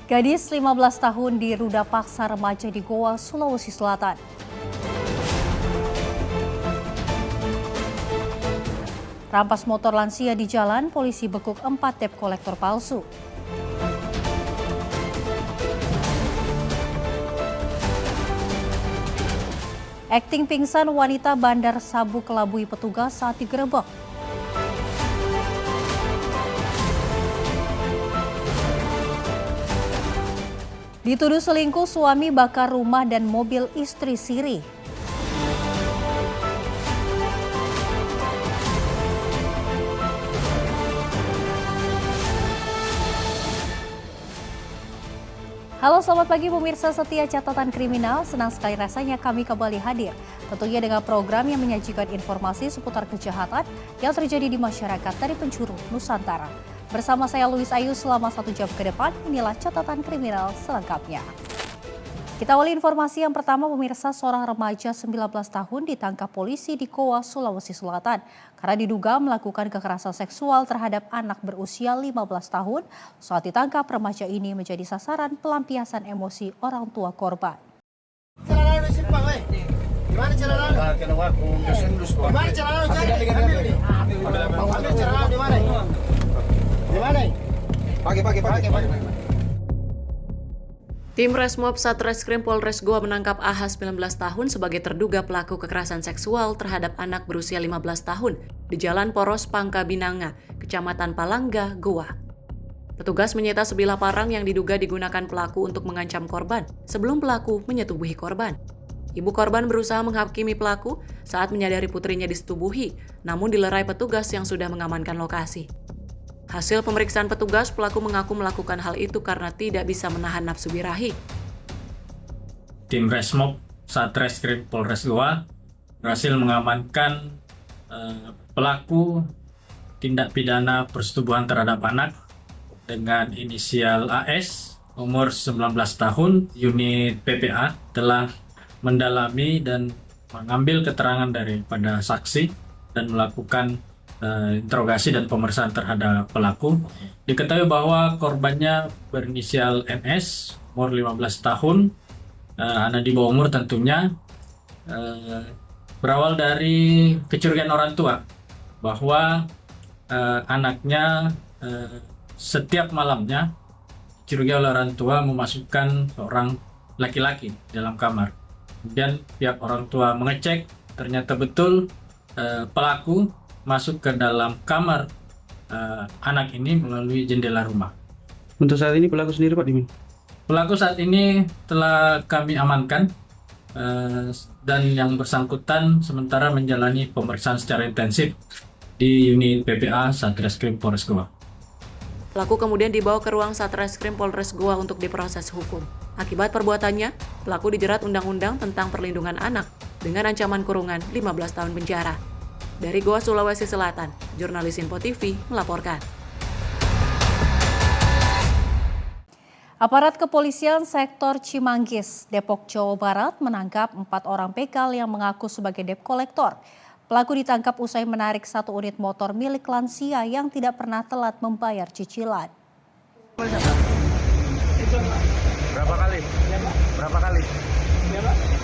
Gadis 15 tahun diruda paksa remaja di Goa, Sulawesi Selatan. Rampas motor lansia di jalan, polisi bekuk 4 debt kolektor palsu. Akting pingsan wanita bandar sabu kelabui petugas saat digerebek. Dituduh selingkuh, suami bakar rumah dan mobil istri siri. Halo, selamat pagi pemirsa setia Catatan Kriminal. Senang sekali rasanya kami kembali hadir. Tentunya dengan program yang menyajikan informasi seputar kejahatan yang terjadi di masyarakat dari penjuru Nusantara. Bersama saya Luis Ayu selama 1 jam ke depan, inilah Catatan Kriminal selengkapnya. Kita awali informasi yang pertama pemirsa, seorang remaja 19 tahun ditangkap polisi di Goa, Sulawesi Selatan karena diduga melakukan kekerasan seksual terhadap anak berusia 15 tahun. Saat ditangkap, remaja ini menjadi sasaran pelampiasan emosi orang tua korban. Tim Resmob Satreskrim Polres Goa menangkap AH 19 tahun sebagai terduga pelaku kekerasan seksual terhadap anak berusia 15 tahun di Jalan Poros Pangkabinanga, Kecamatan Palangga, Goa. Petugas menyita sebilah parang yang diduga digunakan pelaku untuk mengancam korban sebelum pelaku menyetubuhi korban. Ibu korban berusaha menghakimi pelaku saat menyadari putrinya disetubuhi, namun dilerai petugas yang sudah mengamankan lokasi. Hasil pemeriksaan petugas, pelaku mengaku melakukan hal itu karena tidak bisa menahan nafsu birahi. Tim Resmob Satreskrim Polres Goa berhasil mengamankan pelaku tindak pidana persetubuhan terhadap anak dengan inisial AS, umur 19 tahun, unit PPA, telah mendalami dan mengambil keterangan daripada saksi dan melakukan interogasi dan pemeriksaan terhadap pelaku. Diketahui bahwa korbannya berinisial NS, umur 15 tahun, anak di bawah umur tentunya, berawal dari kecurigaan orang tua bahwa anaknya setiap malamnya curiga oleh orang tua memasukkan seorang laki-laki dalam kamar. Kemudian pihak orang tua mengecek, ternyata betul pelaku masuk ke dalam kamar anak ini melalui jendela rumah. Untuk saat ini pelaku sendiri Pak Dimin? Pelaku saat ini telah kami amankan dan yang bersangkutan sementara menjalani pemeriksaan secara intensif di unit PPA Satreskrim Polres Goa. Pelaku kemudian dibawa ke ruang Satreskrim Polres Goa untuk diproses hukum. Akibat perbuatannya, pelaku dijerat Undang-Undang tentang Perlindungan Anak dengan ancaman kurungan 15 tahun penjara. Dari Goa, Sulawesi Selatan, jurnalis Info TV melaporkan. Aparat kepolisian sektor Cimanggis, Depok, Jawa Barat menangkap 4 orang begal yang mengaku sebagai debt kolektor. Pelaku ditangkap usai menarik 1 unit motor milik lansia yang tidak pernah telat membayar cicilan. Berapa kali?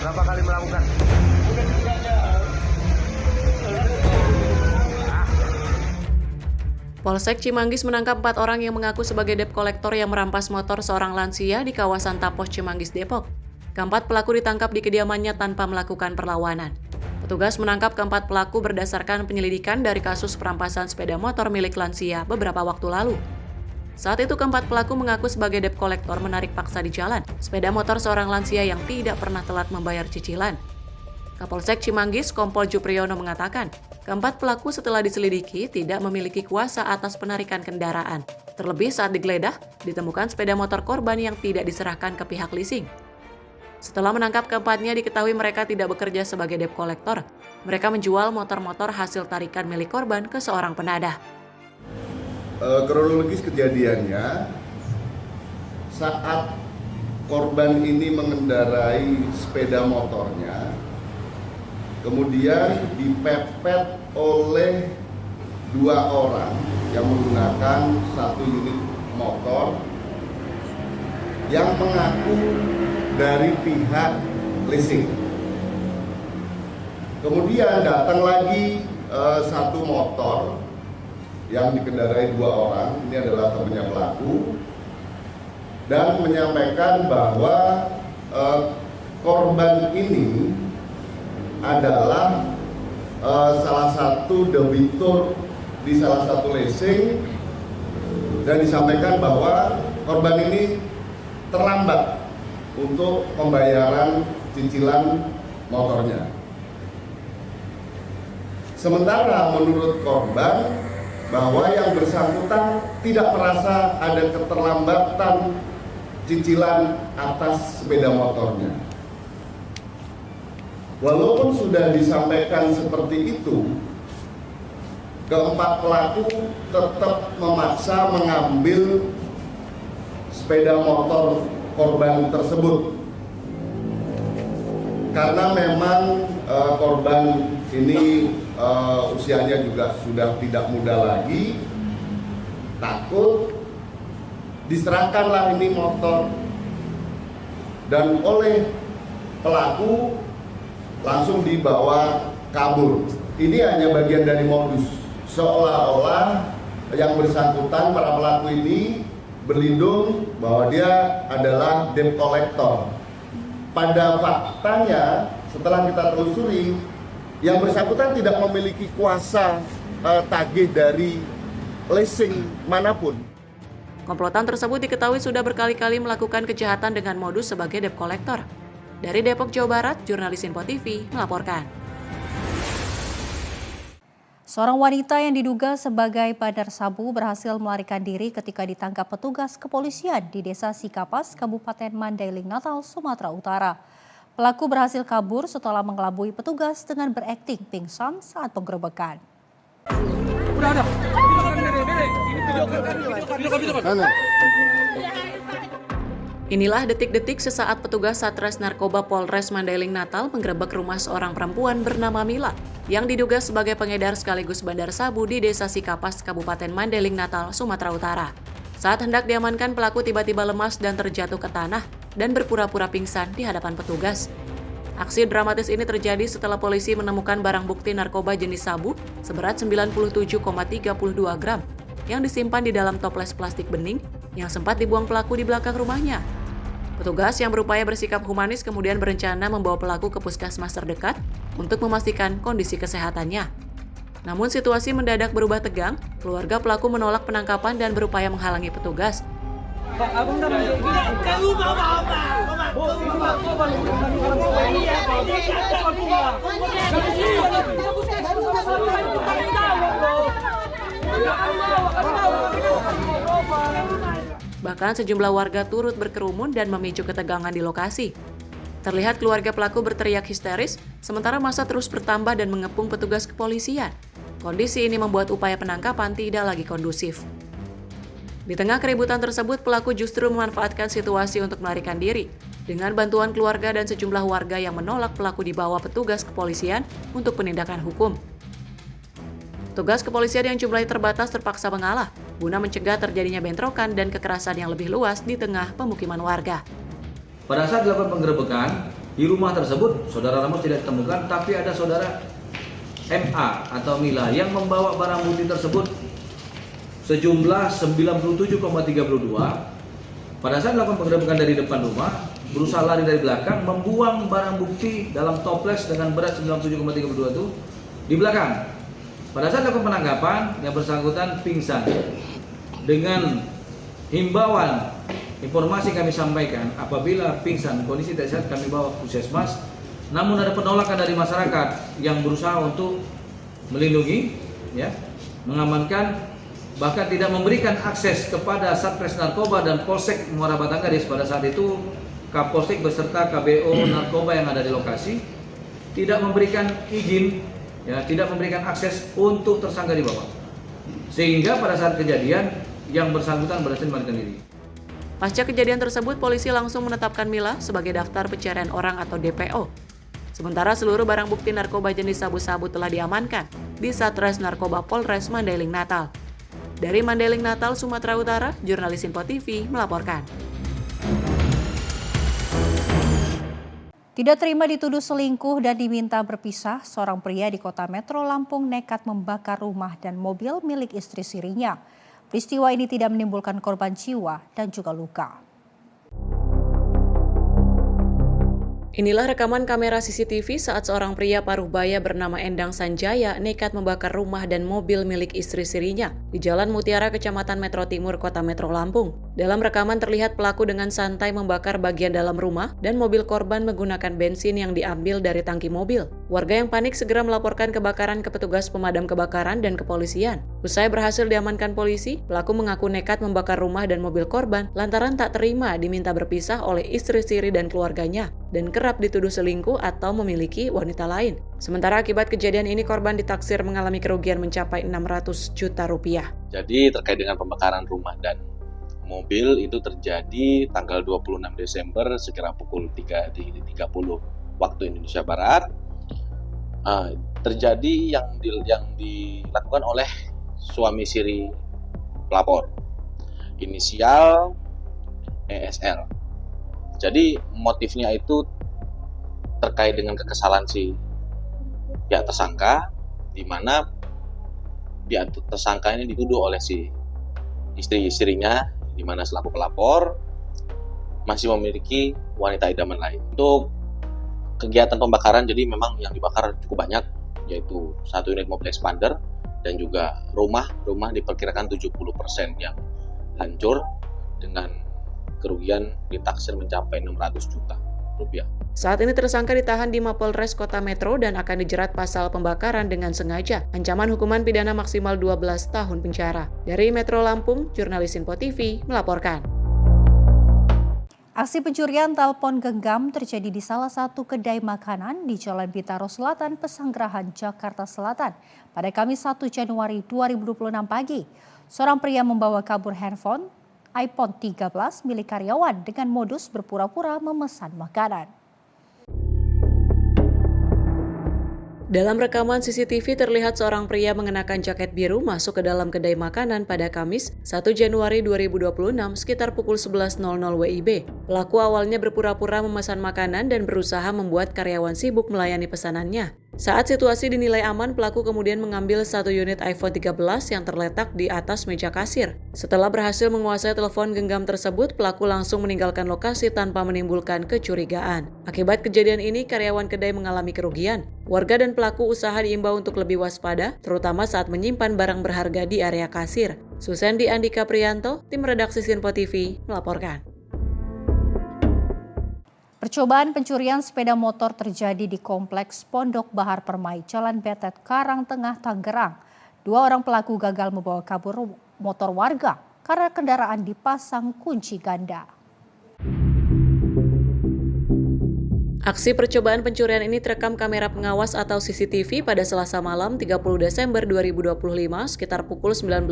Berapa kali melakukan? Polsek Cimanggis menangkap 4 orang yang mengaku sebagai debt kolektor yang merampas motor seorang lansia di kawasan Tapos, Cimanggis, Depok. Keempat pelaku ditangkap di kediamannya tanpa melakukan perlawanan. Petugas menangkap keempat pelaku berdasarkan penyelidikan dari kasus perampasan sepeda motor milik lansia beberapa waktu lalu. Saat itu keempat pelaku mengaku sebagai debt kolektor menarik paksa di jalan sepeda motor seorang lansia yang tidak pernah telat membayar cicilan. Kapolsek Cimanggis, Kompol Jupriyono mengatakan, keempat pelaku setelah diselidiki tidak memiliki kuasa atas penarikan kendaraan. Terlebih saat digeledah, ditemukan sepeda motor korban yang tidak diserahkan ke pihak leasing. Setelah menangkap keempatnya, diketahui mereka tidak bekerja sebagai debt kolektor. Mereka menjual motor-motor hasil tarikan milik korban ke seorang penadah. Kronologis kejadiannya, saat korban ini mengendarai sepeda motornya, kemudian dipepet oleh 2 orang yang menggunakan 1 unit motor yang mengaku dari pihak leasing. Kemudian datang lagi satu motor yang dikendarai 2 orang, ini adalah temannya pelaku, dan menyampaikan bahwa korban ini adalah salah satu debitur di salah satu leasing, dan disampaikan bahwa korban ini terlambat untuk pembayaran cicilan motornya. Sementara menurut korban bahwa yang bersangkutan tidak merasa ada keterlambatan cicilan atas sepeda motornya. Walaupun sudah disampaikan seperti itu, keempat pelaku tetap memaksa mengambil sepeda motor korban tersebut. Karena memang korban ini usianya juga sudah tidak muda lagi, takut, diserahkanlah ini motor, dan oleh pelaku langsung dibawa kabur. Ini hanya bagian dari modus, seolah-olah yang bersangkutan, para pelaku ini berlindung bahwa dia adalah debt collector. Pada faktanya, setelah kita telusuri, yang bersangkutan tidak memiliki kuasa tagih dari leasing manapun. Komplotan tersebut diketahui sudah berkali-kali melakukan kejahatan dengan modus sebagai debt collector. Dari Depok, Jawa Barat, jurnalis Info TV melaporkan. Seorang wanita yang diduga sebagai bandar sabu berhasil melarikan diri ketika ditangkap petugas kepolisian di Desa Sikapas, Kabupaten Mandailing Natal, Sumatera Utara. Pelaku berhasil kabur setelah mengelabui petugas dengan berakting pingsan saat penggerebekan. Inilah detik-detik sesaat petugas Satres Narkoba Polres Mandailing Natal menggerebek rumah seorang perempuan bernama Mila yang diduga sebagai pengedar sekaligus bandar sabu di Desa Sikapas, Kabupaten Mandailing Natal, Sumatera Utara. Saat hendak diamankan, pelaku tiba-tiba lemas dan terjatuh ke tanah dan berpura-pura pingsan di hadapan petugas. Aksi dramatis ini terjadi setelah polisi menemukan barang bukti narkoba jenis sabu seberat 97,32 gram yang disimpan di dalam toples plastik bening yang sempat dibuang pelaku di belakang rumahnya. Petugas yang berupaya bersikap humanis kemudian berencana membawa pelaku ke puskesmas terdekat untuk memastikan kondisi kesehatannya. Namun situasi mendadak berubah tegang, keluarga pelaku menolak penangkapan dan berupaya menghalangi petugas. Bahkan sejumlah warga turut berkerumun dan memicu ketegangan di lokasi. Terlihat keluarga pelaku berteriak histeris, sementara massa terus bertambah dan mengepung petugas kepolisian. Kondisi ini membuat upaya penangkapan tidak lagi kondusif. Di tengah keributan tersebut, pelaku justru memanfaatkan situasi untuk melarikan diri. Dengan bantuan keluarga dan sejumlah warga yang menolak, pelaku dibawa petugas kepolisian untuk penindakan hukum. Petugas kepolisian yang jumlahnya terbatas terpaksa mengalah guna mencegah terjadinya bentrokan dan kekerasan yang lebih luas di tengah pemukiman warga. Pada saat dilakukan penggerebekan, di rumah tersebut, saudara Ramos tidak ditemukan, tapi ada saudara MA atau Mila yang membawa barang bukti tersebut sejumlah 97,32. Pada saat dilakukan penggerebekan dari depan rumah, berusaha lari dari belakang, membuang barang bukti dalam toples dengan berat 97,32 itu di belakang. Pada saat dilakukan penangkapan, yang bersangkutan pingsan. Dengan himbauan informasi kami sampaikan, apabila pingsan kondisi tidak sehat kami bawa ke puskesmas. Namun ada penolakan dari masyarakat yang berusaha untuk melindungi, mengamankan, bahkan tidak memberikan akses kepada Satres Narkoba dan Polsek Muara Batangaris. Pada saat itu Kapolsek beserta KBO Narkoba yang ada di lokasi tidak memberikan izin, tidak memberikan akses untuk tersangka dibawa. Sehingga pada saat kejadian yang bersangkutan berhasil melarikan diri. Pasca kejadian tersebut, polisi langsung menetapkan Mila sebagai daftar pencarian orang atau DPO. Sementara seluruh barang bukti narkoba jenis sabu-sabu telah diamankan di Satres Narkoba Polres Mandailing Natal. Dari Mandailing Natal, Sumatera Utara, jurnalis Info TV melaporkan. Tidak terima dituduh selingkuh dan diminta berpisah, seorang pria di kota Metro Lampung nekat membakar rumah dan mobil milik istri sirinya. Peristiwa ini tidak menimbulkan korban jiwa dan juga luka. Inilah rekaman kamera CCTV saat seorang pria paruh baya bernama Endang Sanjaya nekat membakar rumah dan mobil milik istri sirinya di Jalan Mutiara, Kecamatan Metro Timur, Kota Metro Lampung. Dalam rekaman terlihat pelaku dengan santai membakar bagian dalam rumah dan mobil korban menggunakan bensin yang diambil dari tangki mobil. Warga yang panik segera melaporkan kebakaran ke petugas pemadam kebakaran dan kepolisian. Usai berhasil diamankan polisi, pelaku mengaku nekat membakar rumah dan mobil korban lantaran tak terima diminta berpisah oleh istri siri dan keluarganya dan kerap dituduh selingkuh atau memiliki wanita lain. Sementara akibat kejadian ini korban ditaksir mengalami kerugian mencapai 600 juta rupiah. Jadi terkait dengan pembakaran rumah dan mobil itu terjadi tanggal 26 Desember sekira pukul 3.30 waktu Indonesia Barat. Terjadi yang dilakukan oleh suami siri pelapor, inisial ESL. Jadi motifnya itu terkait dengan kekesalan si pihak tersangka, di mana pihak tersangka ini dituduh oleh si istri-istrinya, di mana selaku pelapor masih memiliki wanita idaman lain. Untuk kegiatan pembakaran, jadi memang yang dibakar cukup banyak, yaitu 1 unit mobil expander dan juga rumah diperkirakan 70% yang hancur dengan kerugian ditaksir mencapai 600 juta rupiah. Saat ini tersangka ditahan di Mapolres Kota Metro dan akan dijerat pasal pembakaran dengan sengaja. Ancaman hukuman pidana maksimal 12 tahun penjara. Dari Metro Lampung, jurnalis Info TV melaporkan. Aksi pencurian telepon genggam terjadi di salah satu kedai makanan di Jalan Bintaro Selatan, Pesanggerahan, Jakarta Selatan pada Kamis 1 Januari 2026 pagi. Seorang pria membawa kabur handphone iPhone 13 milik karyawan dengan modus berpura-pura memesan makanan. Dalam rekaman CCTV terlihat seorang pria mengenakan jaket biru masuk ke dalam kedai makanan pada Kamis 1 Januari 2026 sekitar pukul 11.00 WIB. Pelaku awalnya berpura-pura memesan makanan dan berusaha membuat karyawan sibuk melayani pesanannya. Saat situasi dinilai aman, pelaku kemudian mengambil 1 unit iPhone 13 yang terletak di atas meja kasir. Setelah berhasil menguasai telepon genggam tersebut, pelaku langsung meninggalkan lokasi tanpa menimbulkan kecurigaan. Akibat kejadian ini, karyawan kedai mengalami kerugian. Warga dan pelaku usaha diimbau untuk lebih waspada, terutama saat menyimpan barang berharga di area kasir. Susendi Andika Priyanto, tim redaksi Info TV, melaporkan. Percobaan pencurian sepeda motor terjadi di Kompleks Pondok Bahar Permai, Jalan Betet, Karangtengah, Tangerang. 2 orang pelaku gagal membawa kabur motor warga karena kendaraan dipasang kunci ganda. Aksi percobaan pencurian ini terekam kamera pengawas atau CCTV pada Selasa malam 30 Desember 2025 sekitar pukul 19.53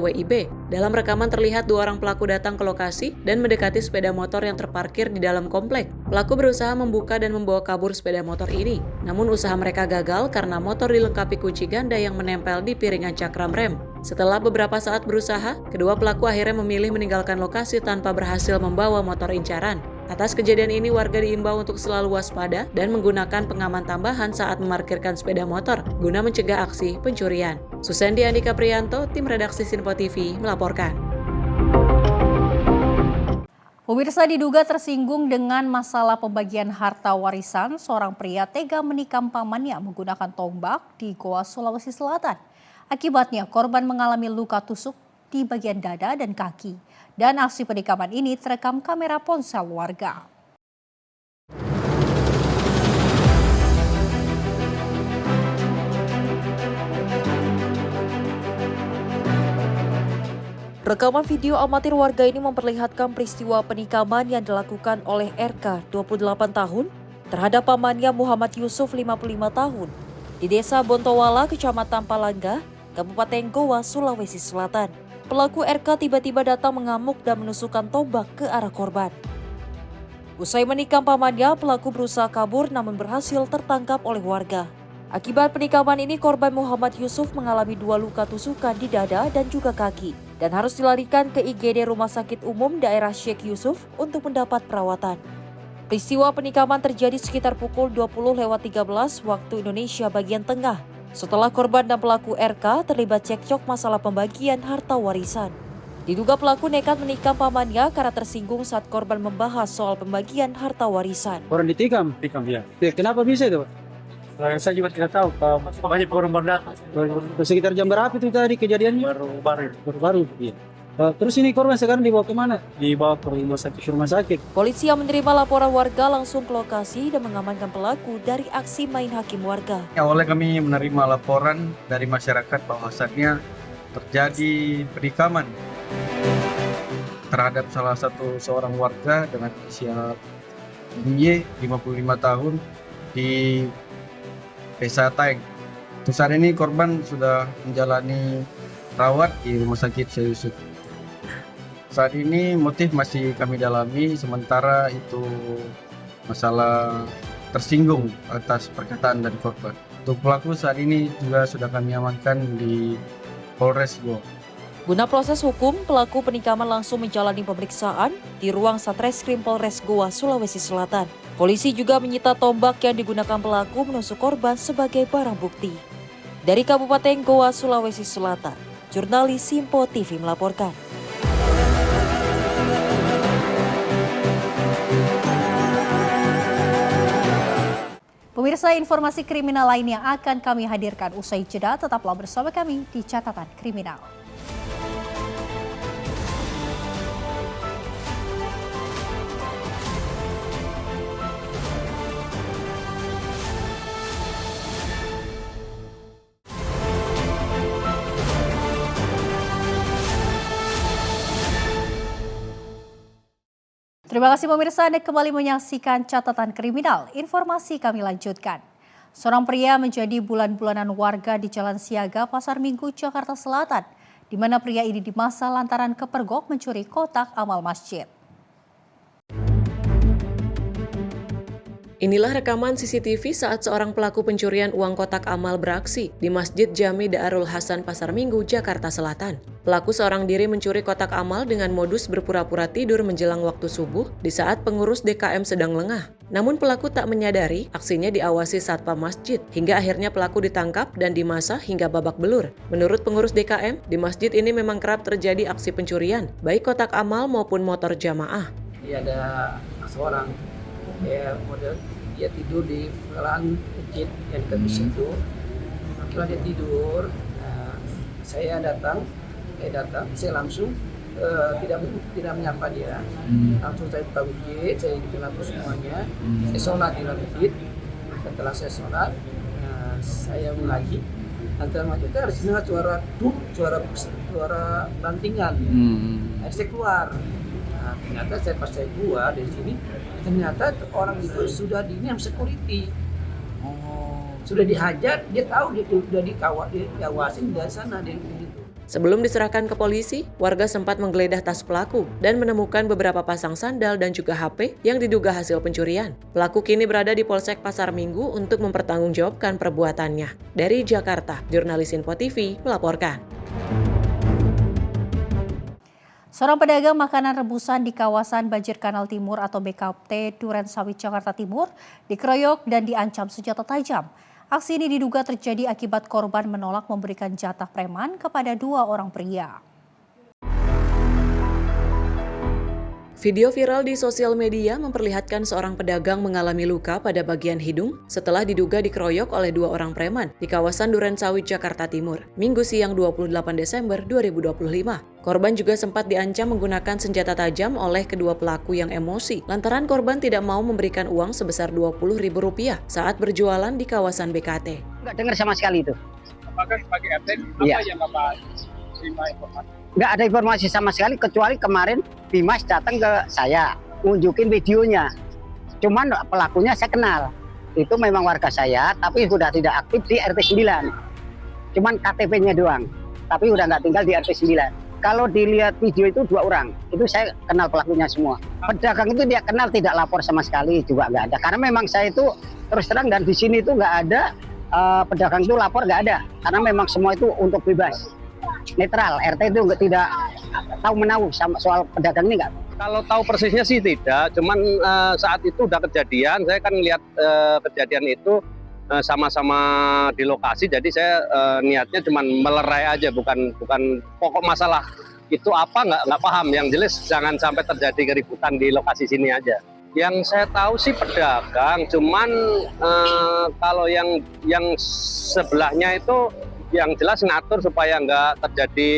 WIB. Dalam rekaman terlihat 2 orang pelaku datang ke lokasi dan mendekati sepeda motor yang terparkir di dalam komplek. Pelaku berusaha membuka dan membawa kabur sepeda motor ini. Namun usaha mereka gagal karena motor dilengkapi kunci ganda yang menempel di piringan cakram rem. Setelah beberapa saat berusaha, kedua pelaku akhirnya memilih meninggalkan lokasi tanpa berhasil membawa motor incaran. Atas kejadian ini, warga diimbau untuk selalu waspada dan menggunakan pengaman tambahan saat memarkirkan sepeda motor guna mencegah aksi pencurian. Susendi Andika Priyanto, tim redaksi Info TV, melaporkan. Pemirsa, diduga tersinggung dengan masalah pembagian harta warisan, seorang pria tega menikam pamannya menggunakan tombak di Goa, Sulawesi Selatan. Akibatnya korban mengalami luka tusuk di bagian dada dan kaki. Dan aksi penikaman ini terekam kamera ponsel warga. Rekaman video amatir warga ini memperlihatkan peristiwa penikaman yang dilakukan oleh RK, 28 tahun, terhadap pamannya Muhammad Yusuf, 55 tahun, di Desa Bontowala, Kecamatan Palangga, Kabupaten Goa, Sulawesi Selatan. Pelaku RK tiba-tiba datang mengamuk dan menusukkan tombak ke arah korban. Usai menikam pamannya, pelaku berusaha kabur namun berhasil tertangkap oleh warga. Akibat penikaman ini, korban Muhammad Yusuf mengalami 2 luka tusukan di dada dan juga kaki dan harus dilarikan ke IGD Rumah Sakit Umum Daerah Sheikh Yusuf untuk mendapat perawatan. Peristiwa penikaman terjadi sekitar pukul 20.13 waktu Indonesia bagian tengah. Setelah korban dan pelaku RK terlibat cekcok masalah pembagian harta warisan. Diduga pelaku nekat menikam pamannya karena tersinggung saat korban membahas soal pembagian harta warisan. Orang ditikam? Tikam, ya. Kenapa bisa itu, Pak? Saya juga tidak tahu, banyak orang berdatang. Sekitar jam berapa itu tadi kejadiannya? Baru. Iya. Terus ini korban sekarang dibawa kemana? Dibawa ke rumah sakit. Polisi yang menerima laporan warga langsung ke lokasi dan mengamankan pelaku dari aksi main hakim warga. Awalnya kami menerima laporan dari masyarakat bahwasannya terjadi penikaman terhadap salah satu seorang warga dengan usia Y 55 tahun di Desa Taeng. Untuk saat ini korban sudah menjalani rawat di Rumah Sakit Syekh Yusuf. Saat ini motif masih kami dalami, sementara itu masalah tersinggung atas perkataan dari korban. Untuk pelaku saat ini juga sudah kami amankan di Polres Goa. Guna proses hukum, pelaku penikaman langsung menjalani pemeriksaan di ruang Satreskrim Polres Goa, Sulawesi Selatan. Polisi juga menyita tombak yang digunakan pelaku menusuk korban sebagai barang bukti. Dari Kabupaten Goa, Sulawesi Selatan, jurnalis Simpo TV melaporkan. Pemirsa, informasi kriminal lain yang akan kami hadirkan usai jeda, tetaplah bersama kami di Catatan Kriminal. Terima kasih pemirsa, Anda kembali menyaksikan Catatan Kriminal. Informasi kami lanjutkan. Seorang pria menjadi bulan-bulanan warga di Jalan Siaga, Pasar Minggu, Jakarta Selatan, di mana pria ini dimasa lantaran kepergok mencuri kotak amal masjid. Inilah rekaman CCTV saat seorang pelaku pencurian uang kotak amal beraksi di Masjid Jami Daarul Hasan Pasar Minggu, Jakarta Selatan. Pelaku seorang diri mencuri kotak amal dengan modus berpura-pura tidur menjelang waktu subuh di saat pengurus DKM sedang lengah. Namun pelaku tak menyadari aksinya diawasi satpam masjid, hingga akhirnya pelaku ditangkap dan dimasa hingga babak belur. Menurut pengurus DKM, di masjid ini memang kerap terjadi aksi pencurian, baik kotak amal maupun motor jamaah. Ada seorang model dia tidur di pelan masjid yang dekat di situ. Setelah dia tidur, saya datang, saya langsung tidak menyapa dia. Langsung saya buka masjid, saya ikuti lampu semuanya. Saya sholat di dalam masjid. Setelah saya sholat, saya mengaji. Antara masjid itu harus dengar suara bantingan. Akhirnya saya keluar. Nah, ternyata pas saya keluar dari sini, ternyata orang itu sudah security. Sudah dihajar, dia tahu dia sudah diawasin dari sana dari itu. Sebelum diserahkan ke polisi, warga sempat menggeledah tas pelaku dan menemukan beberapa pasang sandal dan juga HP yang diduga hasil pencurian. Pelaku kini berada di Polsek Pasar Minggu untuk mempertanggungjawabkan perbuatannya. Dari Jakarta, jurnalis Info TV melaporkan. Seorang pedagang makanan rebusan di kawasan Banjir Kanal Timur atau BKT Duren Sawit, Jakarta Timur dikeroyok dan diancam senjata tajam. Aksi ini diduga terjadi akibat korban menolak memberikan jatah preman kepada 2 orang pria. Video viral di sosial media memperlihatkan seorang pedagang mengalami luka pada bagian hidung setelah diduga dikeroyok oleh 2 orang preman di kawasan Duren Sawit, Jakarta Timur, Minggu siang 28 Desember 2025. Korban juga sempat diancam menggunakan senjata tajam oleh kedua pelaku yang emosi lantaran korban tidak mau memberikan uang sebesar Rp20.000 saat berjualan di kawasan BKT. Nggak dengar sama sekali itu. Apakah sebagai update Iya. apa yang Bapak terima informasi? Nggak ada informasi sama sekali kecuali kemarin Bimas datang ke saya nunjukin videonya. Cuman pelakunya saya kenal. Itu memang warga saya tapi sudah tidak aktif di RT 9. Cuman KTP-nya doang. Tapi udah nggak tinggal di RT 9. Kalau dilihat video itu 2 orang, itu saya kenal pelakunya semua. Pedagang itu dia kenal tidak lapor sama sekali juga nggak ada. Karena memang saya itu terus terang dan di sini itu nggak ada pedagang itu lapor nggak ada. Karena memang semua itu untuk bebas. netral. RT itu tidak tahu menahu sama soal pedagang ini nggak? Kalau tahu persisnya sih tidak, cuman saat itu udah kejadian, saya kan lihat kejadian itu sama-sama di lokasi, jadi saya niatnya cuman melerai aja, bukan pokok masalah itu apa nggak paham. Yang jelas jangan sampai terjadi keributan di lokasi sini aja. Yang saya tahu sih pedagang, cuman kalau yang sebelahnya itu yang jelas ngatur supaya nggak terjadi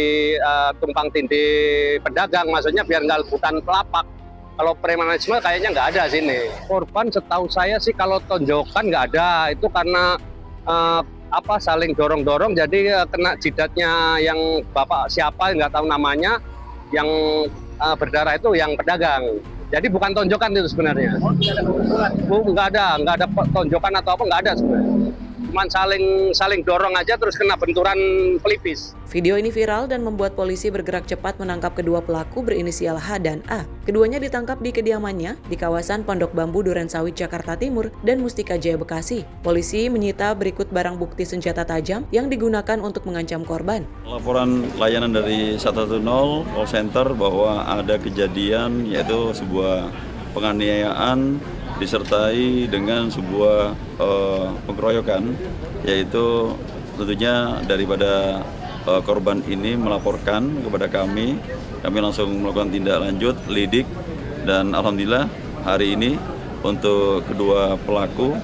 tumpang tindih pedagang, maksudnya biar nggak rebutan pelapak. Kalau premanisme kayaknya nggak ada sini. Korban setahu saya sih kalau tonjokan nggak ada, itu karena saling dorong-dorong, jadi kena jidatnya yang bapak siapa nggak tahu namanya, yang berdarah itu yang pedagang. Jadi bukan tonjokan itu sebenarnya. Nggak ada tonjokan atau apa, nggak ada sebenarnya. Cuman saling dorong aja terus kena benturan pelipis. Video ini viral dan membuat polisi bergerak cepat menangkap kedua pelaku berinisial H dan A. Keduanya ditangkap di kediamannya di kawasan Pondok Bambu Durensawit, Jakarta Timur dan Mustika Jaya, Bekasi. Polisi menyita berikut barang bukti senjata tajam yang digunakan untuk mengancam korban. Laporan layanan dari 110 call center bahwa ada kejadian yaitu sebuah penganiayaan disertai dengan sebuah pengeroyokan, yaitu tentunya daripada korban ini melaporkan kepada kami langsung melakukan tindak lanjut lidik, dan alhamdulillah hari ini untuk kedua pelaku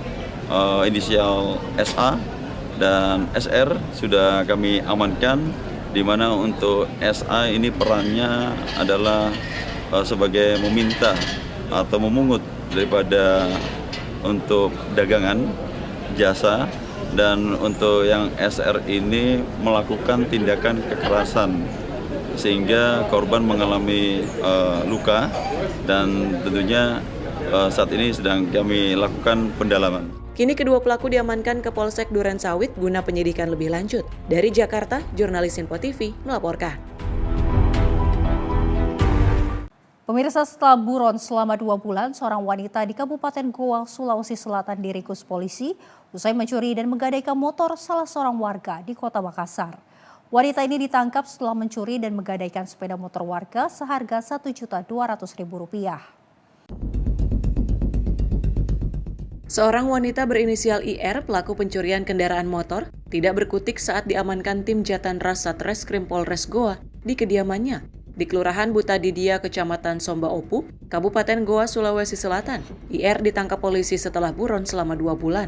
inisial SA dan SR sudah kami amankan, di mana untuk SA ini perannya adalah sebagai meminta atau memungut daripada untuk dagangan jasa, dan untuk yang SR ini melakukan tindakan kekerasan sehingga korban mengalami luka, dan tentunya saat ini sedang kami lakukan pendalaman. Kini kedua pelaku diamankan ke Polsek Durensawit guna penyidikan lebih lanjut. Dari Jakarta, jurnalis Info TV melaporkan. Pemirsa, setelah buron selama 2 bulan, seorang wanita di Kabupaten Goa, Sulawesi Selatan diringkus polisi usai mencuri dan menggadaikan motor salah seorang warga di Kota Makassar. Wanita ini ditangkap setelah mencuri dan menggadaikan sepeda motor warga seharga Rp1.200.000. Seorang wanita berinisial IR, pelaku pencurian kendaraan motor, tidak berkutik saat diamankan tim Jatanras Satreskrim Polres Goa di kediamannya di Kelurahan Butadidia, Kecamatan Somba Opu, Kabupaten Goa, Sulawesi Selatan. IR ditangkap polisi setelah buron selama 2 bulan.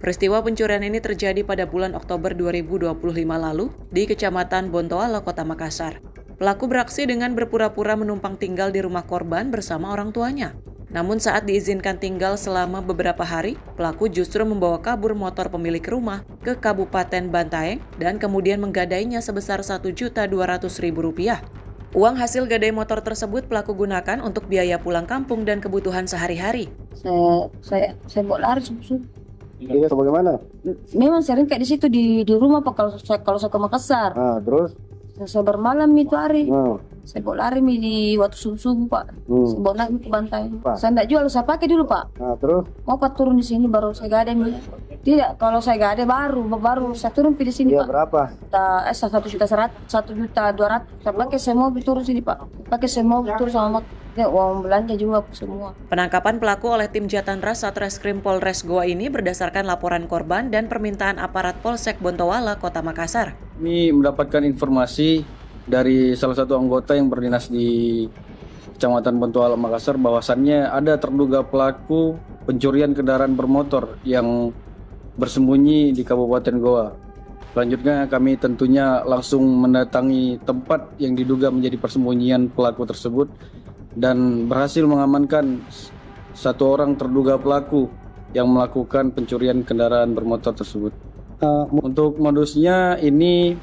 Peristiwa pencurian ini terjadi pada bulan Oktober 2025 lalu di Kecamatan Bontoala, Kota Makassar. Pelaku beraksi dengan berpura-pura menumpang tinggal di rumah korban bersama orang tuanya. Namun saat diizinkan tinggal selama beberapa hari, pelaku justru membawa kabur motor pemilik rumah ke Kabupaten Bantaeng dan kemudian menggadainya sebesar Rp1.200.000. Uang hasil gadai motor tersebut pelaku gunakan untuk biaya pulang kampung dan kebutuhan sehari-hari. Saya bawa lari subuh-subuh. Iya, bagaimana? Memang sering kayak di situ di rumah Pak, kalau saya ke Makassar. Nah, terus? Saya bermalam itu hari. Saya bawa lari di waktu subuh-subuh Pak. Saya bawa naik ke Bantai. Saya tidak jual, saya pakai dulu Pak. Nah, terus? Mau Pak turun di sini baru saya gadai. Tidak, kalau saya gadai baru saya turun di sini Pak. Berapa? Rp1.200.000. Saya pakai semua turun sini Pak. Pakai semua turun sama uang belanja juga semua. Penangkapan pelaku oleh tim Jatanras Satreskrim Polres Goa ini berdasarkan laporan korban dan permintaan aparat Polsek Bontoala, Kota Makassar. Kami mendapatkan informasi dari salah satu anggota yang berdinas di Kecamatan Bontoala, Makassar, bahwasannya ada terduga pelaku pencurian kendaraan bermotor yang bersembunyi di Kabupaten Goa. Selanjutnya kami tentunya langsung mendatangi tempat yang diduga menjadi persembunyian pelaku tersebut dan berhasil mengamankan satu orang terduga pelaku yang melakukan pencurian kendaraan bermotor tersebut. Untuk modusnya ini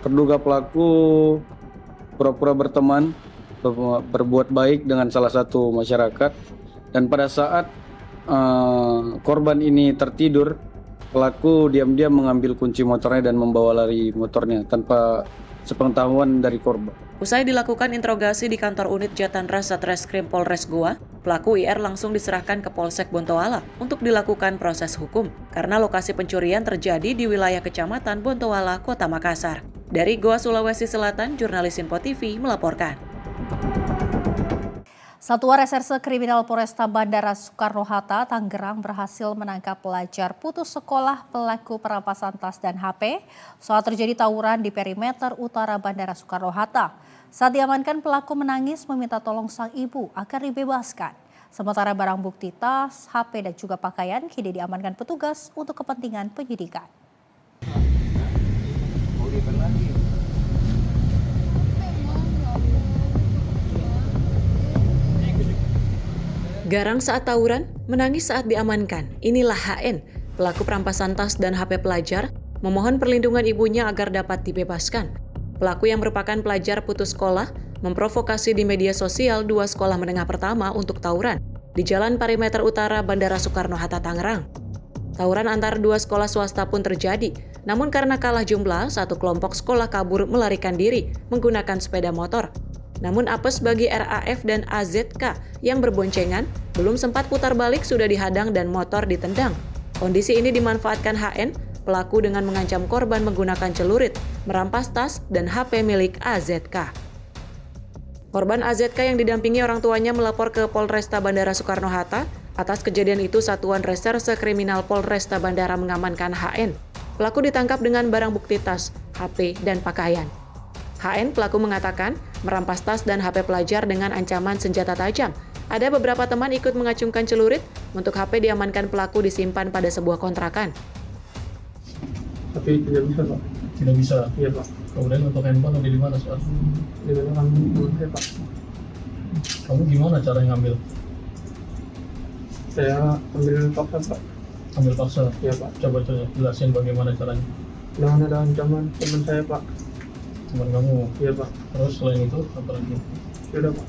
terduga pelaku pura-pura berteman, berbuat baik dengan salah satu masyarakat, dan pada saat korban ini tertidur, pelaku diam-diam mengambil kunci motornya dan membawa lari motornya tanpa sepengetahuan dari korban. Usai dilakukan interogasi di kantor unit Jatanras Satreskrim Polres Goa, pelaku IR langsung diserahkan ke Polsek Bontoala untuk dilakukan proses hukum karena lokasi pencurian terjadi di wilayah Kecamatan Bontoala, Kota Makassar. Dari Goa, Sulawesi Selatan, jurnalis Info TV melaporkan. Satuan Reserse Kriminal Polresta Bandara Soekarno-Hatta, Tangerang berhasil menangkap pelajar putus sekolah pelaku perampasan tas dan HP saat terjadi tawuran di perimeter utara Bandara Soekarno-Hatta. Saat diamankan, pelaku menangis meminta tolong sang ibu agar dibebaskan. Sementara barang bukti tas, HP dan juga pakaian kini diamankan petugas untuk kepentingan penyidikan. Garang saat tawuran, menangis saat diamankan. Inilah HN, pelaku perampasan tas dan HP pelajar, memohon perlindungan ibunya agar dapat dibebaskan. Pelaku yang merupakan pelajar putus sekolah memprovokasi di media sosial 2 sekolah menengah pertama untuk tawuran di Jalan Perimeter Utara Bandara Soekarno-Hatta, Tangerang. Tawuran antar 2 sekolah swasta pun terjadi, namun karena kalah jumlah, satu kelompok sekolah kabur melarikan diri menggunakan sepeda motor. Namun apes bagi RAF dan AZK yang berboncengan, belum sempat putar balik sudah dihadang dan motor ditendang. Kondisi ini dimanfaatkan HN, pelaku dengan mengancam korban menggunakan celurit, merampas tas dan HP milik AZK. Korban AZK yang didampingi orang tuanya melapor ke Polresta Bandara Soekarno-Hatta. Atas kejadian itu, Satuan Reserse Kriminal Polresta Bandara mengamankan HN. Pelaku ditangkap dengan barang bukti tas, HP, dan pakaian. HN, pelaku mengatakan, merampas tas dan HP pelajar dengan ancaman senjata tajam. Ada beberapa teman ikut mengacungkan celurit, untuk HP diamankan pelaku disimpan pada sebuah kontrakan. Tapi tidak bisa, Pak. Tidak bisa? Iya, Pak. Kemudian untuk handphone ada di mana sekarang? Di dalam teman saya, Pak. Kamu gimana cara ngambil? Saya ambil paksa, Pak. Ambil paksa? Iya, Pak. Coba jelasin bagaimana caranya. Dengan ada ancaman teman saya, Pak. Teman kamu? Iya, Pak. Terus selain itu, apa lagi? Sudah, Pak.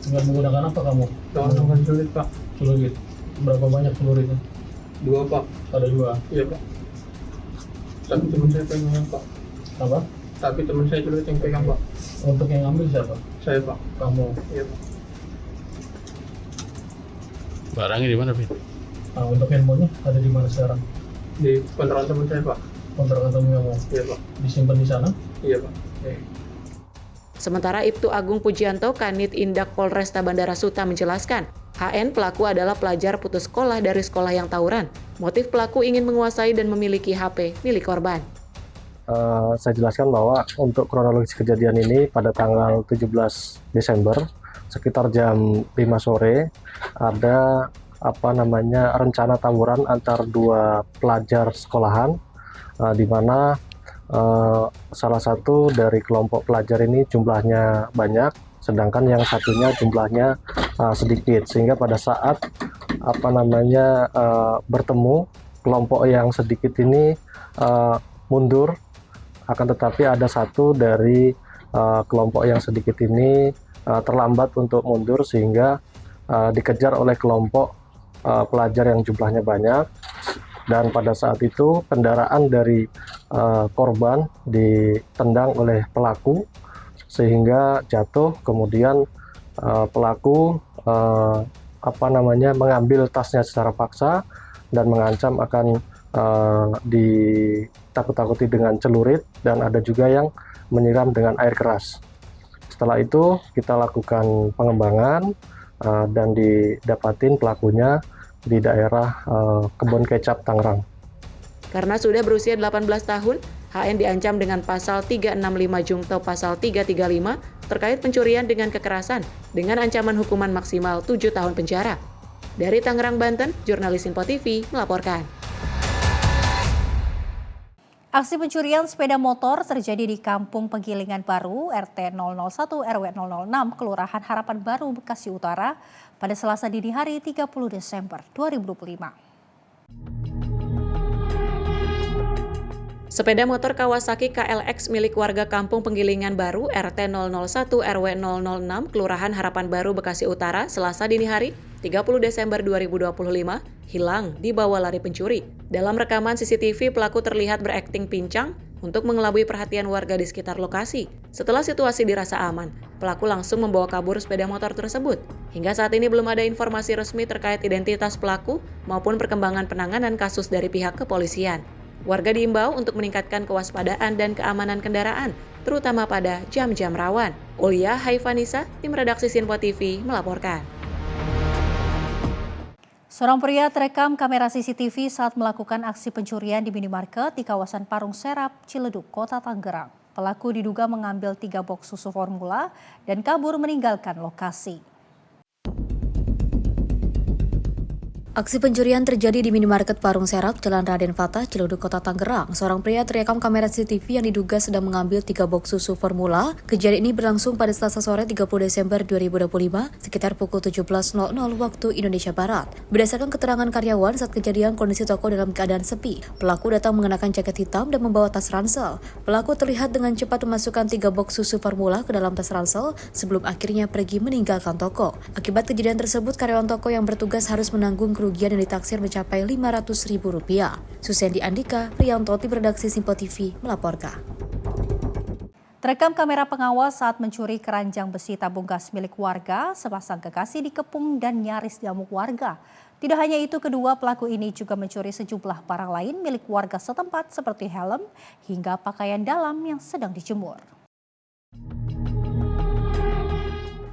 Dengan menggunakan apa kamu? Dengan celurit, Pak. Celurit? Berapa banyak celuritnya? 2, Pak. Ada 2? Iya, Pak. Tapi teman saya pegang, Pak. Apa? Tapi teman saya celurit yang pegang, Pak. Untuk yang ambil siapa? Saya, Pak. Kamu? Iya, Pak. Barangnya di mana, Vin? Nah, untuk handphonenya ada di mana sekarang? Di kontrakan teman saya, Pak. Kontrakan teman kamu? Iya, Pak. Disimpan di sana? Iya, Pak. Sementara Ibtu Agung Pujianto, Kanit Indak Polresta Bandara Suta menjelaskan, HN pelaku adalah pelajar putus sekolah dari sekolah yang tawuran. Motif pelaku ingin menguasai dan memiliki HP milik korban. Saya jelaskan bahwa untuk kronologis kejadian ini pada tanggal 17 Desember sekitar jam 5 sore ada rencana tawuran antar 2 pelajar sekolahan di mana salah satu dari kelompok pelajar ini jumlahnya banyak, sedangkan yang satunya jumlahnya sedikit, sehingga pada saat bertemu, kelompok yang sedikit ini mundur, akan tetapi ada satu dari kelompok yang sedikit ini terlambat untuk mundur sehingga dikejar oleh kelompok pelajar yang jumlahnya banyak. Dan pada saat itu kendaraan dari korban ditendang oleh pelaku sehingga jatuh, kemudian pelaku mengambil tasnya secara paksa dan mengancam akan ditakut-takuti dengan celurit, dan ada juga yang menyiram dengan air keras. Setelah itu kita lakukan pengembangan dan didapatin pelakunya di daerah Kebon Kecap, Tangerang. Karena sudah berusia 18 tahun, HN diancam dengan pasal 365 Jungto pasal 335 terkait pencurian dengan kekerasan dengan ancaman hukuman maksimal 7 tahun penjara. Dari Tangerang, Banten, jurnalis Info TV melaporkan. Aksi pencurian sepeda motor terjadi di Kampung Penggilingan Baru, RT 001 RW 006, Kelurahan Harapan Baru, Bekasi Utara, pada Selasa dini hari 30 Desember 2025. Sepeda motor Kawasaki KLX milik warga Kampung Penggilingan Baru, RT 001 RW 006, Kelurahan Harapan Baru, Bekasi Utara, Selasa dini hari 30 Desember 2025, hilang dibawa lari pencuri. Dalam rekaman CCTV, pelaku terlihat berakting pincang untuk mengelabui perhatian warga di sekitar lokasi. Setelah situasi dirasa aman, pelaku langsung membawa kabur sepeda motor tersebut. Hingga saat ini belum ada informasi resmi terkait identitas pelaku maupun perkembangan penanganan kasus dari pihak kepolisian. Warga diimbau untuk meningkatkan kewaspadaan dan keamanan kendaraan, terutama pada jam-jam rawan. Ulia Haifanisa, tim redaksi Sinpo TV melaporkan. Seorang pria terekam kamera CCTV saat melakukan aksi pencurian di minimarket di kawasan Parung Serap, Ciledug, Kota Tangerang. Pelaku diduga mengambil 3 box susu formula dan kabur meninggalkan lokasi. Aksi pencurian terjadi di minimarket Parung Serap, Jalan Raden Fatah, Ciledug, Kota Tangerang. Seorang pria terekam kamera CCTV yang diduga sedang mengambil 3 box susu formula. Kejadian ini berlangsung pada Selasa sore 30 Desember 2025, sekitar pukul 17.00 waktu Indonesia Barat. Berdasarkan keterangan karyawan, saat kejadian kondisi toko dalam keadaan sepi. Pelaku datang mengenakan jaket hitam dan membawa tas ransel. Pelaku terlihat dengan cepat memasukkan 3 box susu formula ke dalam tas ransel sebelum akhirnya pergi meninggalkan toko. Akibat kejadian tersebut, karyawan toko yang bertugas harus menanggung kerugian yang ditaksir mencapai Rp500.000. Susendi Andika, Priyanto, tim redaksi Sinpo TV melaporkan. Terekam kamera pengawas saat mencuri keranjang besi tabung gas milik warga, sepasang kekasih dikepung dan nyaris diamuk warga. Tidak hanya itu, kedua pelaku ini juga mencuri sejumlah barang lain milik warga setempat seperti helm hingga pakaian dalam yang sedang dijemur.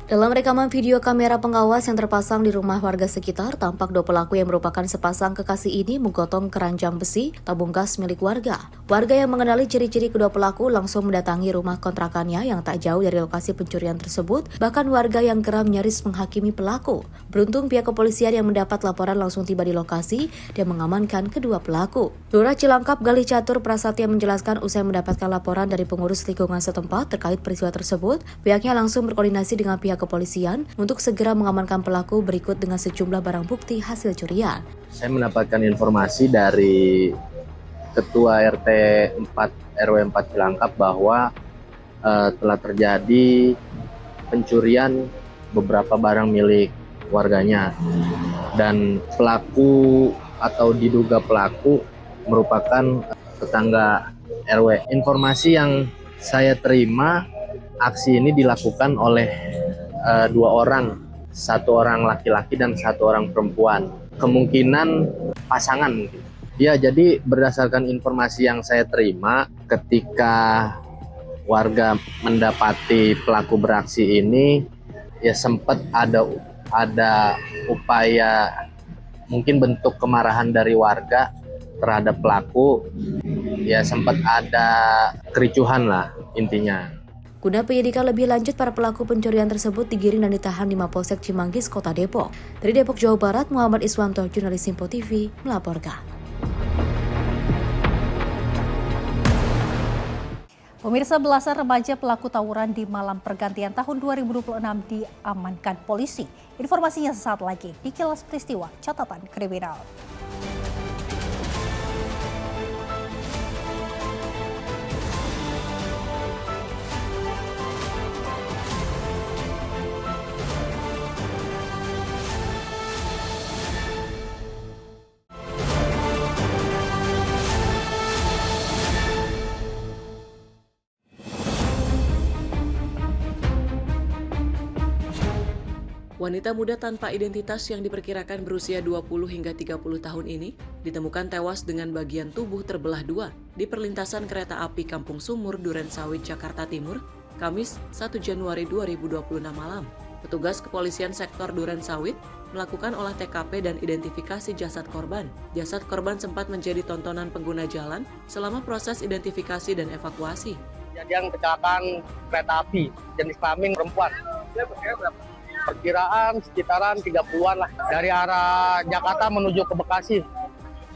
Dalam rekaman video kamera pengawas yang terpasang di rumah warga sekitar, tampak 2 pelaku yang merupakan sepasang kekasih ini menggotong keranjang besi tabung gas milik warga. Warga yang mengenali ciri-ciri kedua pelaku langsung mendatangi rumah kontrakannya yang tak jauh dari lokasi pencurian tersebut, bahkan warga yang geram nyaris menghakimi pelaku. Beruntung pihak kepolisian yang mendapat laporan langsung tiba di lokasi dan mengamankan kedua pelaku. Lurah Cilangkap Galih Catur Prasatya menjelaskan usai mendapatkan laporan dari pengurus lingkungan setempat terkait peristiwa tersebut, pihaknya langsung berkoordinasi dengan pihak kepolisian untuk segera mengamankan pelaku berikut dengan sejumlah barang bukti hasil curian. Saya mendapatkan informasi dari Ketua RT 4 RW 4 Cilangkap bahwa telah terjadi pencurian beberapa barang milik warganya dan pelaku atau diduga pelaku merupakan tetangga RW. Informasi yang saya terima, aksi ini dilakukan oleh 2 orang, 1 orang laki-laki dan 1 orang perempuan. Kemungkinan pasangan mungkin. Ya, jadi berdasarkan informasi yang saya terima, ketika warga mendapati pelaku beraksi ini, ya sempat ada upaya mungkin bentuk kemarahan dari warga terhadap pelaku. Ya sempat ada kericuhan lah intinya. Guna penyidikan lebih lanjut, para pelaku pencurian tersebut digiring dan ditahan di Mapolsek Cimanggis, Kota Depok. Dari Depok, Jawa Barat, Muhammad Iswanto, jurnalis Sinpo TV, melaporkan. Pemirsa, belasan remaja pelaku tawuran di malam pergantian tahun 2026 diamankan polisi. Informasinya sesaat lagi di Kilas Peristiwa Catatan Kriminal. Wanita muda tanpa identitas yang diperkirakan berusia 20 hingga 30 tahun ini ditemukan tewas dengan bagian tubuh terbelah 2 di perlintasan kereta api Kampung Sumur, Durensawit, Jakarta Timur, Kamis 1 Januari 2026 malam. Petugas kepolisian sektor Durensawit melakukan olah TKP dan identifikasi jasad korban. Jasad korban sempat menjadi tontonan pengguna jalan selama proses identifikasi dan evakuasi. Kejadian kecelakaan kereta api jenis kelamin perempuan. Perkiraan sekitaran 30-an lah. Dari arah Jakarta menuju ke Bekasi.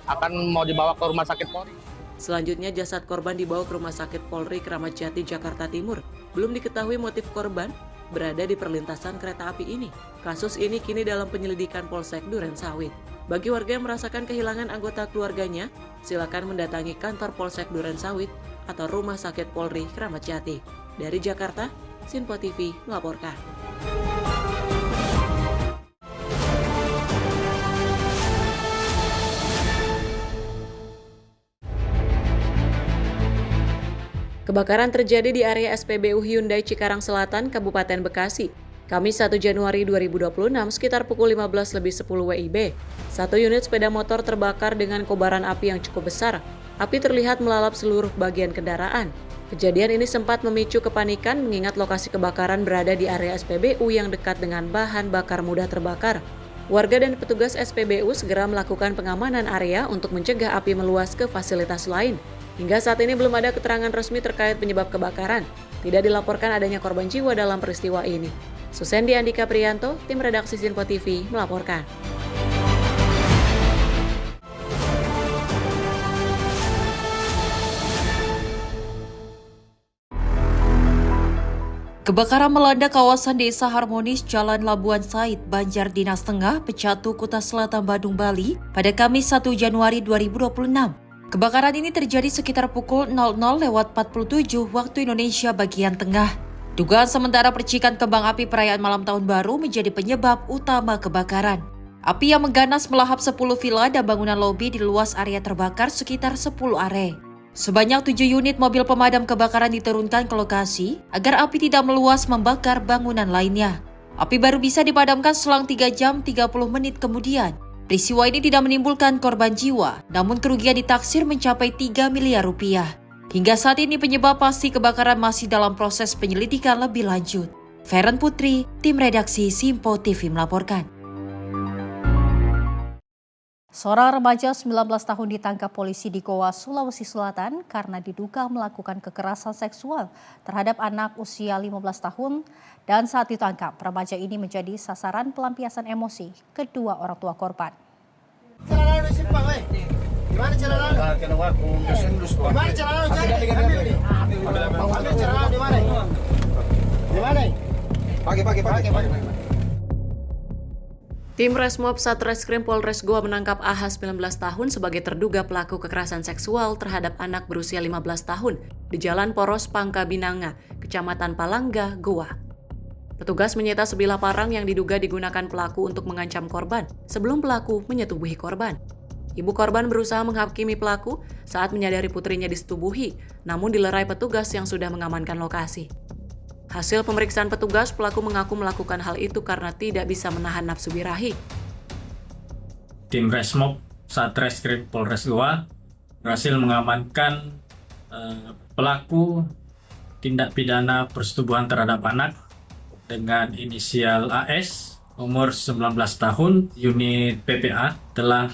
Akan mau dibawa ke Rumah Sakit Polri. Selanjutnya jasad korban dibawa ke Rumah Sakit Polri Kramat Jati, Jakarta Timur. Belum diketahui motif korban berada di perlintasan kereta api ini. Kasus ini kini dalam penyelidikan Polsek Durensawit. Bagi warga yang merasakan kehilangan anggota keluarganya, silakan mendatangi kantor Polsek Durensawit atau Rumah Sakit Polri Kramat Jati. Dari Jakarta, Sinpo TV melaporkan. Kebakaran terjadi di area SPBU Hyundai Cikarang Selatan, Kabupaten Bekasi. Kamis 1 Januari 2026 sekitar pukul 15.10 WIB. 1 unit sepeda motor terbakar dengan kobaran api yang cukup besar. Api terlihat melalap seluruh bagian kendaraan. Kejadian ini sempat memicu kepanikan mengingat lokasi kebakaran berada di area SPBU yang dekat dengan bahan bakar mudah terbakar. Warga dan petugas SPBU segera melakukan pengamanan area untuk mencegah api meluas ke fasilitas lain. Hingga saat ini belum ada keterangan resmi terkait penyebab kebakaran. Tidak dilaporkan adanya korban jiwa dalam peristiwa ini. Susendi Andika Priyanto, tim redaksi Sinpo TV melaporkan. Kebakaran melanda kawasan Desa Harmonis Jalan Labuan Said, Banjar Dinas Tengah, Pecatu, Kuta Selatan, Badung, Bali pada Kamis 1 Januari 2026. Kebakaran ini terjadi sekitar pukul 00:47 waktu Indonesia bagian tengah. Dugaan sementara percikan kembang api perayaan malam tahun baru menjadi penyebab utama kebakaran. Api yang mengganas melahap 10 villa dan bangunan lobi di luas area terbakar sekitar 10 are. Sebanyak 7 unit mobil pemadam kebakaran diturunkan ke lokasi agar api tidak meluas membakar bangunan lainnya. Api baru bisa dipadamkan selang 3 jam 30 menit kemudian. Peristiwa ini tidak menimbulkan korban jiwa, namun kerugian ditaksir mencapai 3 miliar rupiah. Hingga saat ini penyebab pasti kebakaran masih dalam proses penyelidikan lebih lanjut. Feren Putri, tim redaksi Sinpo TV melaporkan. Seorang remaja 19 tahun ditangkap polisi di Goa, Sulawesi Selatan karena diduga melakukan kekerasan seksual terhadap anak usia 15 tahun dan saat ditangkap, remaja ini menjadi sasaran pelampiasan emosi kedua orang tua korban. Tim Resmob Satreskrim Polres Goa menangkap AH 19 tahun sebagai terduga pelaku kekerasan seksual terhadap anak berusia 15 tahun di Jalan Poros Pangka Binanga, Kecamatan Palangga, Goa. Petugas menyita sebilah parang yang diduga digunakan pelaku untuk mengancam korban sebelum pelaku menyetubuhi korban. Ibu korban berusaha menghakimi pelaku saat menyadari putrinya disetubuhi, namun dilerai petugas yang sudah mengamankan lokasi. Hasil pemeriksaan petugas, pelaku mengaku melakukan hal itu karena tidak bisa menahan nafsu birahi. Tim Resmob Satreskrim Polres Goa berhasil mengamankan pelaku tindak pidana persetubuhan terhadap anak dengan inisial AS, umur 19 tahun, unit PPA, telah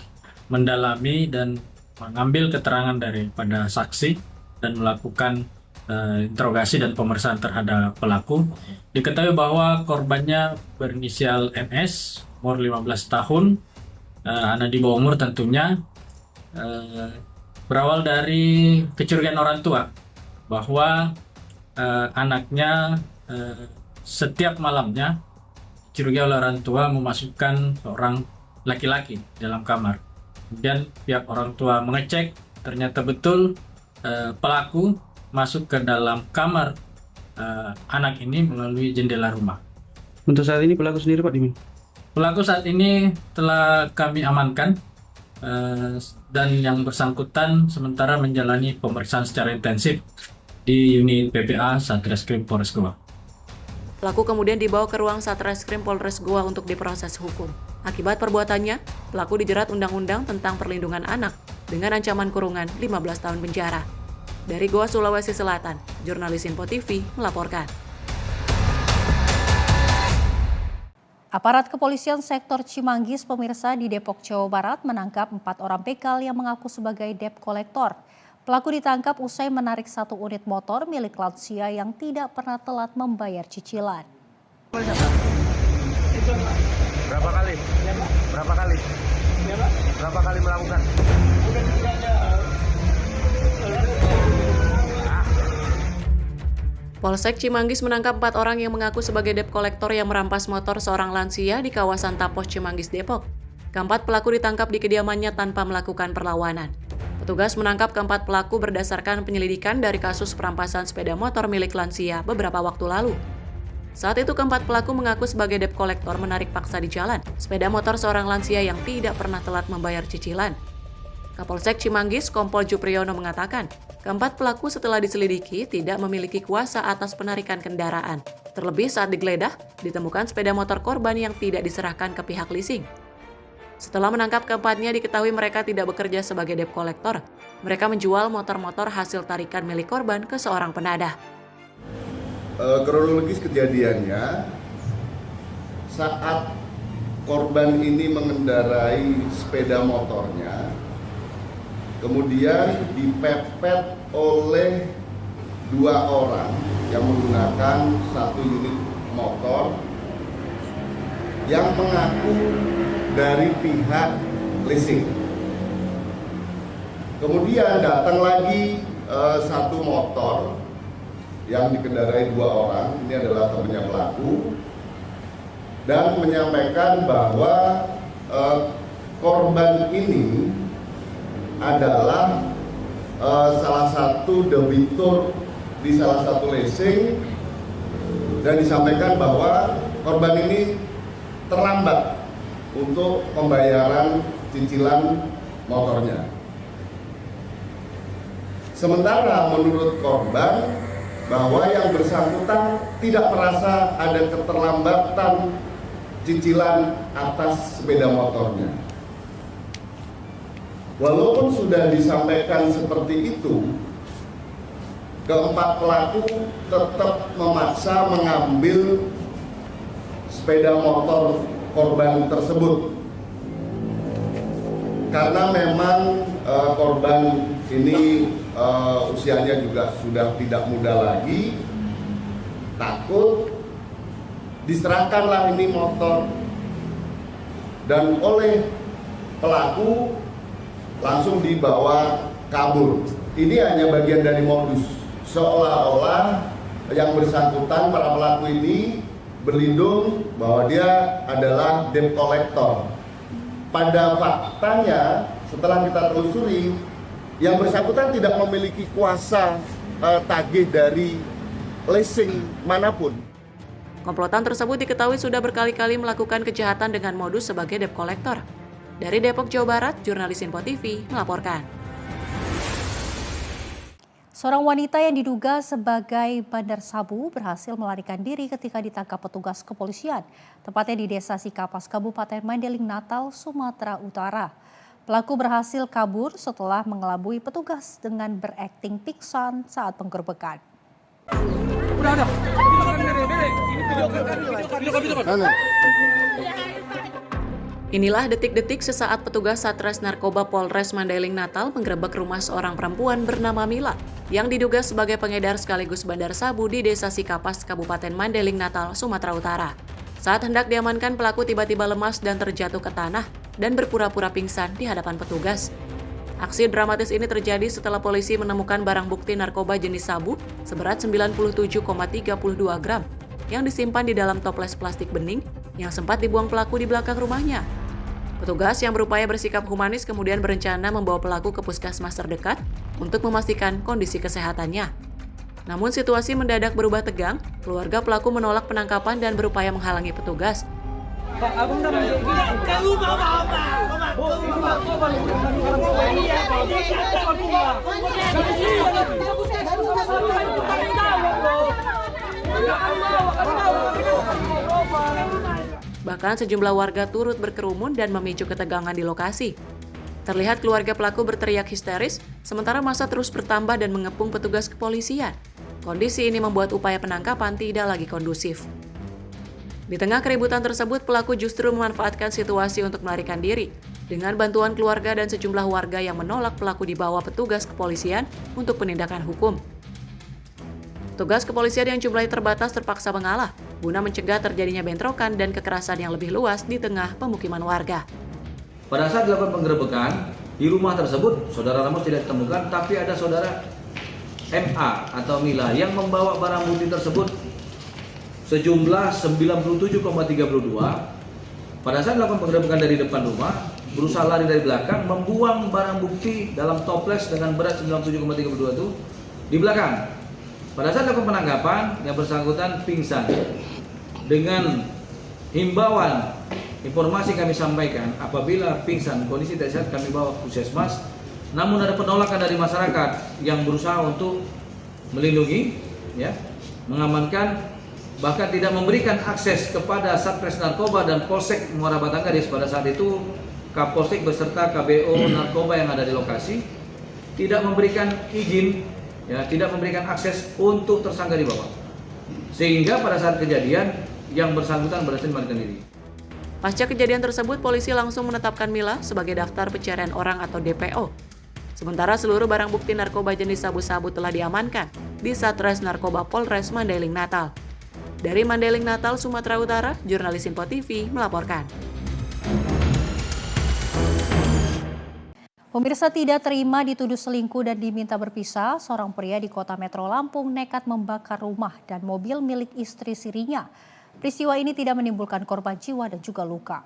mendalami dan mengambil keterangan daripada saksi dan melakukan interogasi dan pemeriksaan terhadap pelaku. Diketahui bahwa korbannya berinisial MS, umur 15 tahun, anak di bawah umur tentunya, berawal dari kecurigaan orang tua bahwa anaknya setiap malamnya dicurigai oleh orang tua memasukkan seorang laki-laki dalam kamar. Kemudian pihak orang tua mengecek, ternyata betul pelaku masuk ke dalam kamar anak ini melalui jendela rumah. Untuk saat ini pelaku sendiri Pak di mana? Pelaku saat ini telah kami amankan dan yang bersangkutan sementara menjalani pemeriksaan secara intensif di unit PPA Satreskrim Polres Goa. Pelaku kemudian dibawa ke ruang Satreskrim Polres Goa untuk diproses hukum. Akibat perbuatannya, pelaku dijerat Undang-Undang tentang Perlindungan Anak dengan ancaman kurungan 15 tahun penjara. Dari Goa, Sulawesi Selatan, jurnalis Sinpo TV melaporkan. Aparat kepolisian sektor Cimanggis, pemirsa, di Depok, Jawa Barat menangkap 4 orang begal yang mengaku sebagai debt collector. Pelaku ditangkap usai menarik 1 unit motor milik lansia yang tidak pernah telat membayar cicilan. Berapa kali? Berapa kali melakukan? Polsek Cimanggis menangkap 4 orang yang mengaku sebagai debt collector yang merampas motor seorang lansia di kawasan Tapos, Cimanggis, Depok. Keempat pelaku ditangkap di kediamannya tanpa melakukan perlawanan. Petugas menangkap keempat pelaku berdasarkan penyelidikan dari kasus perampasan sepeda motor milik lansia beberapa waktu lalu. Saat itu keempat pelaku mengaku sebagai debt collector menarik paksa di jalan sepeda motor seorang lansia yang tidak pernah telat membayar cicilan. Kapolsek Cimanggis, Kompol Jupriyono mengatakan, keempat pelaku setelah diselidiki tidak memiliki kuasa atas penarikan kendaraan. Terlebih saat digeledah, ditemukan sepeda motor korban yang tidak diserahkan ke pihak leasing. Setelah menangkap keempatnya, diketahui mereka tidak bekerja sebagai debt collector. Mereka menjual motor-motor hasil tarikan milik korban ke seorang penadah. Kronologis kejadiannya, saat korban ini mengendarai sepeda motornya, kemudian dipepet oleh 2 orang yang menggunakan 1 unit motor yang mengaku dari pihak leasing. Kemudian datang lagi 1 motor yang dikendarai 2 orang, ini adalah temannya pelaku, dan menyampaikan bahwa korban ini adalah salah satu debitur di salah satu leasing, dan disampaikan bahwa korban ini terlambat untuk pembayaran cicilan motornya. Sementara menurut korban bahwa yang bersangkutan tidak merasa ada keterlambatan cicilan atas sepeda motornya. Walaupun sudah disampaikan seperti itu, keempat pelaku tetap memaksa mengambil sepeda motor korban tersebut. Karena memang korban ini usianya juga sudah tidak muda lagi, takut, diserahkanlah ini motor, dan oleh pelaku langsung dibawa kabur. Ini hanya bagian dari modus, seolah-olah yang bersangkutan, para pelaku ini berlindung bahwa dia adalah debt collector. Pada faktanya, setelah kita telusuri, yang bersangkutan tidak memiliki kuasa tagih dari leasing manapun. Komplotan tersebut diketahui sudah berkali-kali melakukan kejahatan dengan modus sebagai debt collector. Dari Depok, Jawa Barat, jurnalis Info TV melaporkan. Seorang wanita yang diduga sebagai bandar sabu berhasil melarikan diri ketika ditangkap petugas kepolisian, tepatnya di Desa Sikapas, Kabupaten Mandailing Natal, Sumatera Utara. Pelaku berhasil kabur setelah mengelabui petugas dengan berakting pingsan saat penggerbekan. Inilah detik-detik sesaat petugas Satres Narkoba Polres Mandailing Natal menggerebek rumah seorang perempuan bernama Mila yang diduga sebagai pengedar sekaligus bandar sabu di Desa Sikapas, Kabupaten Mandailing Natal, Sumatera Utara. Saat hendak diamankan, pelaku tiba-tiba lemas dan terjatuh ke tanah dan berpura-pura pingsan di hadapan petugas. Aksi dramatis ini terjadi setelah polisi menemukan barang bukti narkoba jenis sabu seberat 97,32 gram yang disimpan di dalam toples plastik bening yang sempat dibuang pelaku di belakang rumahnya. Petugas yang berupaya bersikap humanis kemudian berencana membawa pelaku ke puskesmas terdekat untuk memastikan kondisi kesehatannya. Namun situasi mendadak berubah tegang, keluarga pelaku menolak penangkapan dan berupaya menghalangi petugas. Bahkan sejumlah warga turut berkerumun dan memicu ketegangan di lokasi. Terlihat keluarga pelaku berteriak histeris, sementara massa terus bertambah dan mengepung petugas kepolisian. Kondisi ini membuat upaya penangkapan tidak lagi kondusif. Di tengah keributan tersebut, pelaku justru memanfaatkan situasi untuk melarikan diri. Dengan bantuan keluarga dan sejumlah warga yang menolak, pelaku dibawa petugas kepolisian untuk penindakan hukum. Petugas kepolisian yang jumlahnya terbatas terpaksa mengalah guna mencegah terjadinya bentrokan dan kekerasan yang lebih luas di tengah pemukiman warga. Pada saat dilakukan penggerebekan, di rumah tersebut, saudara Ramos tidak ditemukan, tapi ada saudara MA atau Mila yang membawa barang bukti tersebut sejumlah 97,32. Pada saat dilakukan penggerebekan dari depan rumah, berusaha lari dari belakang, membuang barang bukti dalam toples dengan berat 97,32 itu di belakang. Pada saat dilakukan penangkapan, yang bersangkutan pingsan. Dengan himbauan informasi kami sampaikan, apabila pingsan kondisi tidak sehat kami bawa ke puskesmas. Namun ada penolakan dari masyarakat yang berusaha untuk melindungi, ya, mengamankan, bahkan tidak memberikan akses kepada Satres Narkoba dan Polsek Muara Batangadis. Pada saat itu Kapolsek beserta KBO narkoba yang ada di lokasi tidak memberikan izin, ya, tidak memberikan akses untuk tersangka dibawa. Sehingga pada saat kejadian yang bersangkutan berhasil melarikan diri. Pasca kejadian tersebut, polisi langsung menetapkan Mila sebagai daftar pencarian orang atau DPO. Sementara seluruh barang bukti narkoba jenis sabu-sabu telah diamankan di Satres Narkoba Polres Mandailing Natal. Dari Mandailing Natal, Sumatera Utara, jurnalis Info TV melaporkan. Pemirsa tidak terima dituduh selingkuh dan diminta berpisah, seorang pria di Kota Metro Lampung nekat membakar rumah dan mobil milik istri sirinya. Peristiwa ini tidak menimbulkan korban jiwa dan juga luka.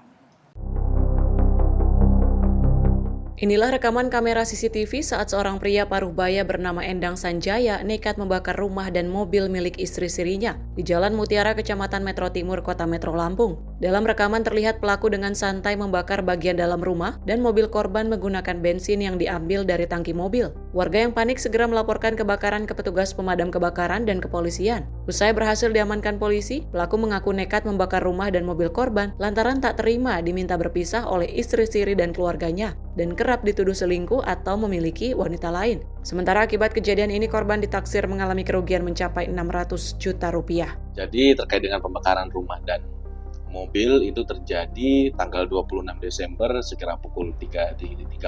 Inilah rekaman kamera CCTV saat seorang pria paruh baya bernama Endang Sanjaya nekat membakar rumah dan mobil milik istri sirinya di Jalan Mutiara, Kecamatan Metro Timur, Kota Metro Lampung. Dalam rekaman terlihat pelaku dengan santai membakar bagian dalam rumah dan mobil korban menggunakan bensin yang diambil dari tangki mobil. Warga yang panik segera melaporkan kebakaran ke petugas pemadam kebakaran dan kepolisian. Usai berhasil diamankan polisi, pelaku mengaku nekat membakar rumah dan mobil korban lantaran tak terima diminta berpisah oleh istri siri dan keluarganya dan kerap dituduh selingkuh atau memiliki wanita lain. Sementara akibat kejadian ini korban ditaksir mengalami kerugian mencapai 600 juta rupiah. Jadi terkait dengan pembakaran rumah dan mobil itu terjadi tanggal 26 Desember sekira pukul 3.30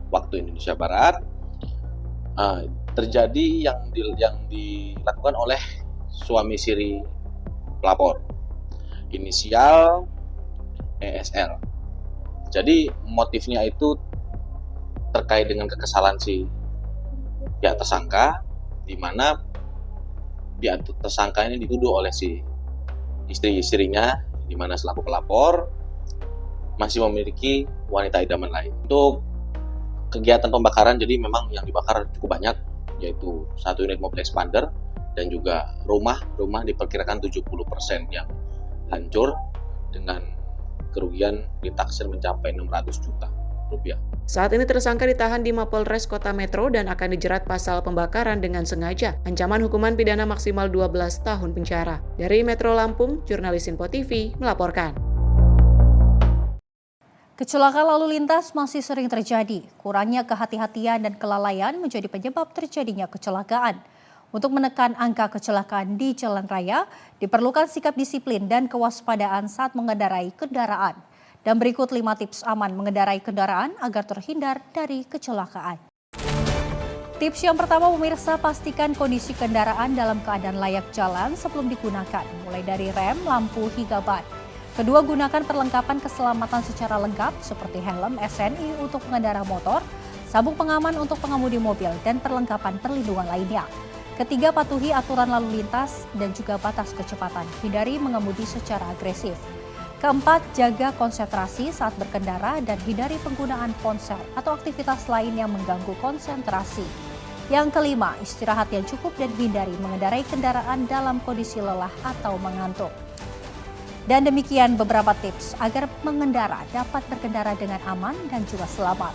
waktu Indonesia Barat. Terjadi yang dilakukan oleh suami siri pelapor, inisial ESL. Jadi motifnya itu terkait dengan kekesalan si pihak tersangka, di mana pihak tersangka ini dituduh oleh si istri-istrinya, di mana selaku pelapor masih memiliki wanita idaman lain. Untuk kegiatan pembakaran, jadi memang yang dibakar cukup banyak, yaitu 1 unit mobil expander dan juga rumah diperkirakan 70% yang hancur dengan kerugian ditaksir mencapai 600 juta rupiah. Saat ini tersangka ditahan di Mapolres Kota Metro dan akan dijerat pasal pembakaran dengan sengaja. Ancaman hukuman pidana maksimal 12 tahun penjara. Dari Metro Lampung, jurnalis Info TV melaporkan. Kecelakaan lalu lintas masih sering terjadi. Kurangnya kehati-hatian dan kelalaian menjadi penyebab terjadinya kecelakaan. Untuk menekan angka kecelakaan di jalan raya, diperlukan sikap disiplin dan kewaspadaan saat mengendarai kendaraan. Dan berikut 5 tips aman mengendarai kendaraan agar terhindar dari kecelakaan. Tips yang pertama, pemirsa, pastikan kondisi kendaraan dalam keadaan layak jalan sebelum digunakan, mulai dari rem, lampu, hingga ban. Kedua, gunakan perlengkapan keselamatan secara lengkap seperti helm SNI untuk pengendara motor, sabuk pengaman untuk pengemudi mobil, dan perlengkapan perlindungan lainnya. Ketiga, patuhi aturan lalu lintas dan juga batas kecepatan. Hindari mengemudi secara agresif. Keempat, jaga konsentrasi saat berkendara dan hindari penggunaan ponsel atau aktivitas lain yang mengganggu konsentrasi. Yang kelima, istirahat yang cukup dan hindari mengendarai kendaraan dalam kondisi lelah atau mengantuk. Dan demikian beberapa tips agar pengendara dapat berkendara dengan aman dan juga selamat.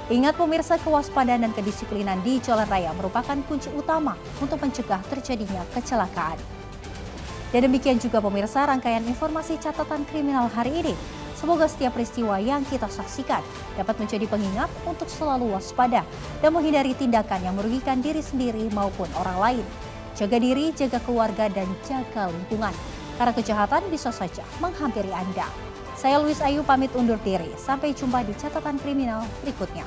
Ingat pemirsa, kewaspadaan dan kedisiplinan di jalan raya merupakan kunci utama untuk mencegah terjadinya kecelakaan. Dan demikian juga pemirsa rangkaian informasi catatan kriminal hari ini. Semoga setiap peristiwa yang kita saksikan dapat menjadi pengingat untuk selalu waspada dan menghindari tindakan yang merugikan diri sendiri maupun orang lain. Jaga diri, jaga keluarga, dan jaga lingkungan. Karena kejahatan bisa saja menghampiri Anda. Saya Luis Ayu pamit undur diri. Sampai jumpa di catatan kriminal berikutnya.